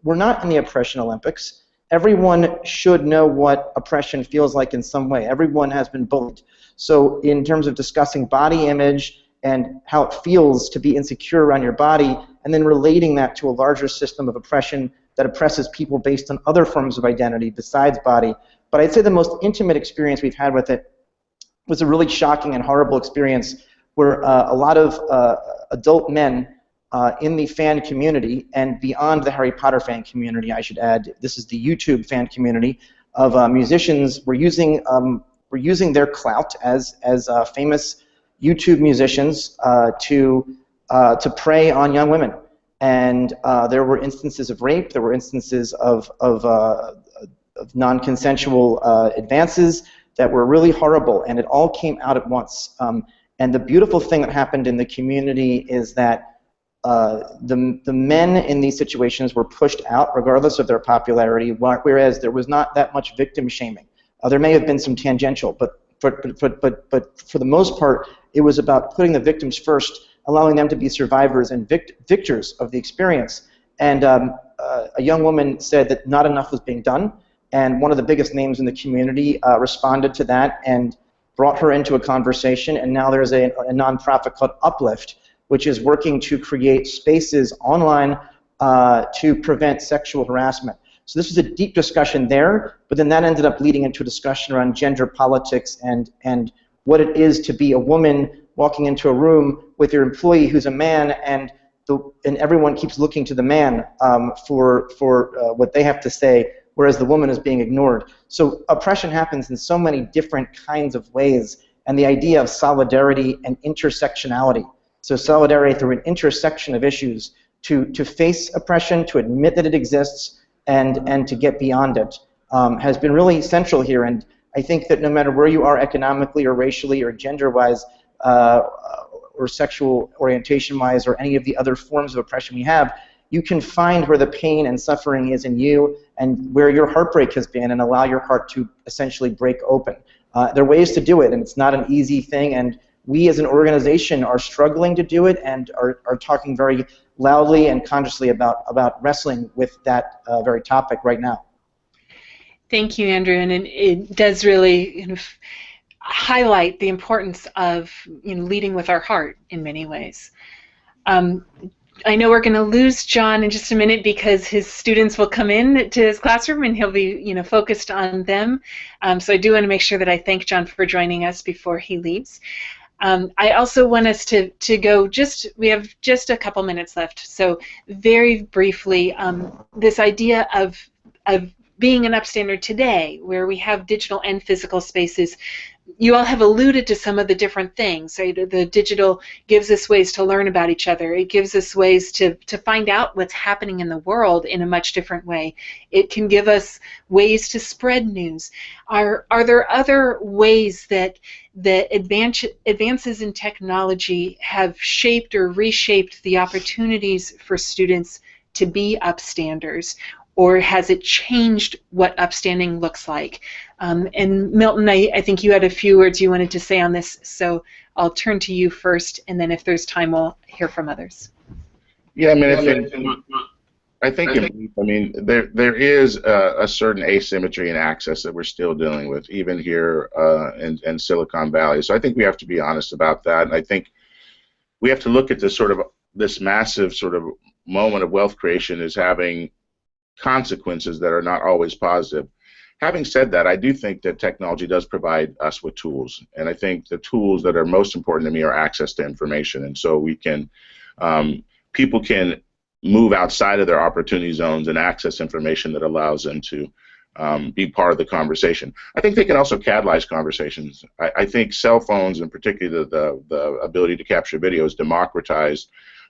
we're not in the oppression Olympics. Everyone should know what oppression feels like in some way. Everyone has been bullied. So in terms of discussing body image and how it feels to be insecure around your body, and then relating that to a larger system of oppression that oppresses people based on other forms of identity besides body. But I'd say the most intimate experience we've had with it was a really shocking and horrible experience where a lot of adult men in the fan community, and beyond the Harry Potter fan community, I should add, this is the YouTube fan community of musicians. We're using their clout as famous YouTube musicians to prey on young women. And there were instances of rape. There were instances of non-consensual advances that were really horrible, and it all came out at once. And the beautiful thing that happened in the community is that the men in these situations were pushed out regardless of their popularity, whereas there was not that much victim shaming. There may have been some tangential, but for the most part, it was about putting the victims first, allowing them to be survivors and victors of the experience. And a young woman said that not enough was being done, and one of the biggest names in the community responded to that and brought her into a conversation, and now there's a nonprofit called Uplift, which is working to create spaces online to prevent sexual harassment. So this was a deep discussion there, but then that ended up leading into a discussion around gender politics and what it is to be a woman walking into a room with your employee who's a man, and everyone keeps looking to the man for what they have to say, whereas the woman is being ignored. So oppression happens in so many different kinds of ways, and the idea of solidarity and intersectionality. So solidarity through an intersection of issues to face oppression, to admit that it exists, and to get beyond it has been really central here. And I think that no matter where you are economically or racially or gender-wise or sexual orientation-wise or any of the other forms of oppression we have, you can find where the pain and suffering is in you and where your heartbreak has been and allow your heart to essentially break open. There are ways to do it, and it's not an easy thing, and we as an organization are struggling to do it and are talking very loudly and consciously about wrestling with that very topic right now. Thank you, Andrew, and it does really highlight the importance of leading with our heart in many ways. I know we're going to lose Jon in just a minute because his students will come in to his classroom and he'll be focused on them. So I do want to make sure that I thank Jon for joining us before he leaves. I also want us to go we have just a couple minutes left, so very briefly, this idea of being an upstander today, where we have digital and physical spaces. You all have alluded to some of the different things. Right? The digital gives us ways to learn about each other. It gives us ways to find out what's happening in the world in a much different way. It can give us ways to spread news. Are there other ways that advances in technology have shaped or reshaped the opportunities for students to be upstanders? Or has it changed what upstanding looks like? And Milton, I think you had a few words you wanted to say on this, so I'll turn to you first, and then if there's time, we'll hear from others. Yeah, I mean, there is a certain asymmetry in access that we're still dealing with, even here in Silicon Valley. So I think we have to be honest about that, and I think we have to look at this massive sort of moment of wealth creation as having consequences that are not always positive. having said that, I do think that technology does provide us with tools, and I think the tools that are most important to me are access to information, and so we can, people can move outside of their opportunity zones and access information that allows them to be part of the conversation. I think they can also catalyze conversations. I think cell phones, and particularly the ability to capture videos, democratize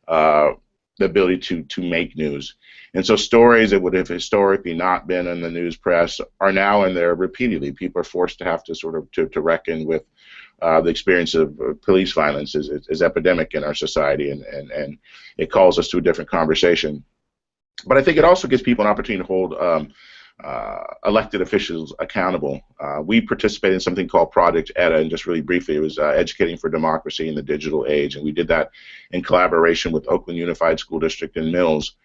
the ability to make news. And so stories that would have historically not been in the news press are now in there repeatedly. People are forced to have to sort of to reckon with the experience of police violence is epidemic in our society, and it calls us to a different conversation. But I think it also gives people an opportunity to hold elected officials accountable. We participated in something called Project EDA, and just really briefly, it was Educating for Democracy in the Digital Age, and we did that in collaboration with Oakland Unified School District and Mills.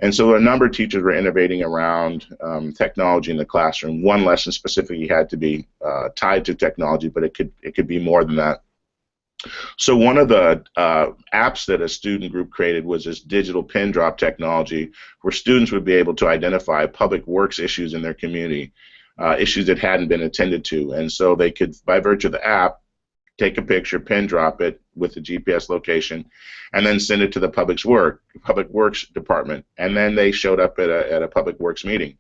And so a number of teachers were innovating around technology in the classroom. One lesson specifically had to be tied to technology, but it could be more than that. So one of the apps that a student group created was this digital pin drop technology, where students would be able to identify public works issues in their community, issues that hadn't been attended to. And so they could, by virtue of the app, take a picture, pin drop it with the GPS location, and then send it to the public works department. And then they showed up at a public works meeting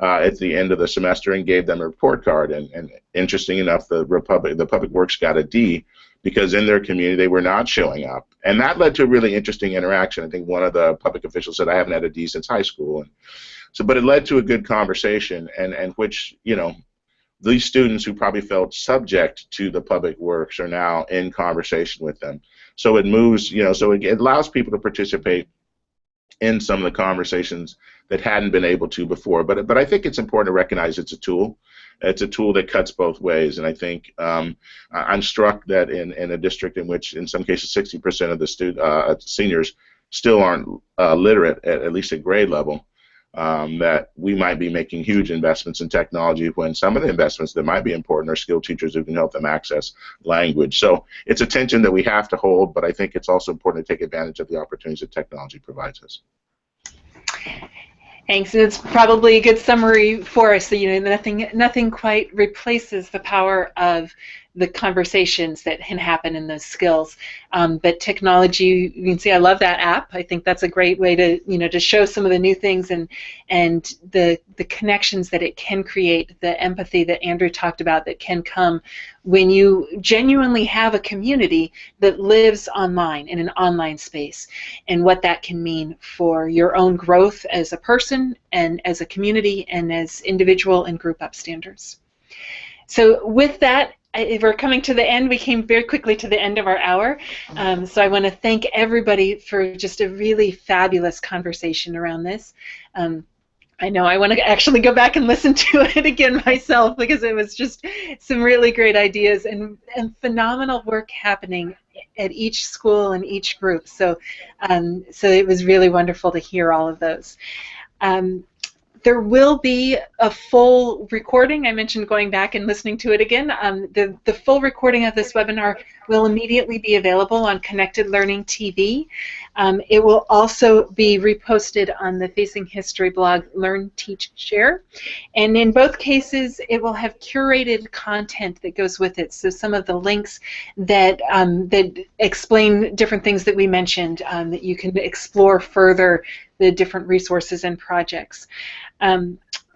at the end of the semester and gave them a report card. And interesting enough, the public works got a D, because in their community they were not showing up. And that led to a really interesting interaction. I think one of the public officials said, I haven't had a D since high school. And so, but it led to a good conversation, and which, you know, these students who probably felt subject to the public works are now in conversation with them. So it moves, you know, so it allows people to participate in some of the conversations that hadn't been able to before. But I think it's important to recognize it's a tool. It's a tool that cuts both ways, and I think I'm struck that in a district in which, in some cases, 60% of the seniors still aren't literate, at least at grade level, that we might be making huge investments in technology, when some of the investments that might be important are skilled teachers who can help them access language. So it's a tension that we have to hold, but I think it's also important to take advantage of the opportunities that technology provides us. Thanks. And it's probably a good summary for us. So, you know, nothing quite replaces the power of the conversations that can happen in those skills. But technology, you can see I love that app. I think that's a great way to, you know, to show some of the new things and the connections that it can create, the empathy that Andrew talked about that can come when you genuinely have a community that lives online, in an online space, and what that can mean for your own growth as a person and as a community and as individual and group upstanders. So with that, we're coming to the end. We came very quickly to the end of our hour. So I want to thank everybody for just a really fabulous conversation around this. I know I want to actually go back and listen to it again myself, because it was just some really great ideas and phenomenal work happening at each school and each group. So, so it was really wonderful to hear all of those. There will be a full recording. I mentioned going back and listening to it again. The full recording of this webinar will immediately be available on Connected Learning TV. It will also be reposted on the Facing History blog, Learn, Teach, Share. And in both cases, it will have curated content that goes with it. So some of the links that, that explain different things that we mentioned, that you can explore further, the different resources and projects.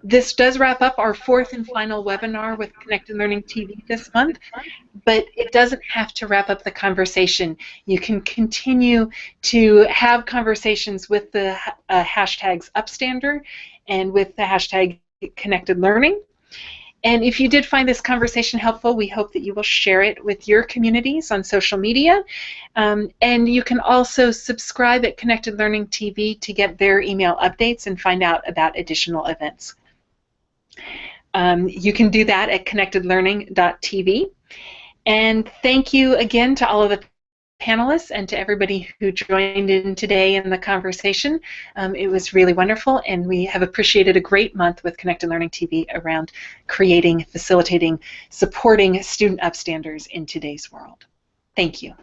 This does wrap up our fourth and final webinar with Connected Learning TV this month, but it doesn't have to wrap up the conversation. You can continue to have conversations with the hashtags Upstander and with the hashtag Connected Learning. And if you did find this conversation helpful, we hope that you will share it with your communities on social media. And you can also subscribe at Connected Learning TV to get their email updates and find out about additional events. You can do that at connectedlearning.tv. And thank you again to all of the panelists and to everybody who joined in today in the conversation. It was really wonderful, and we have appreciated a great month with Connected Learning TV around creating, facilitating, supporting student upstanders in today's world. Thank you.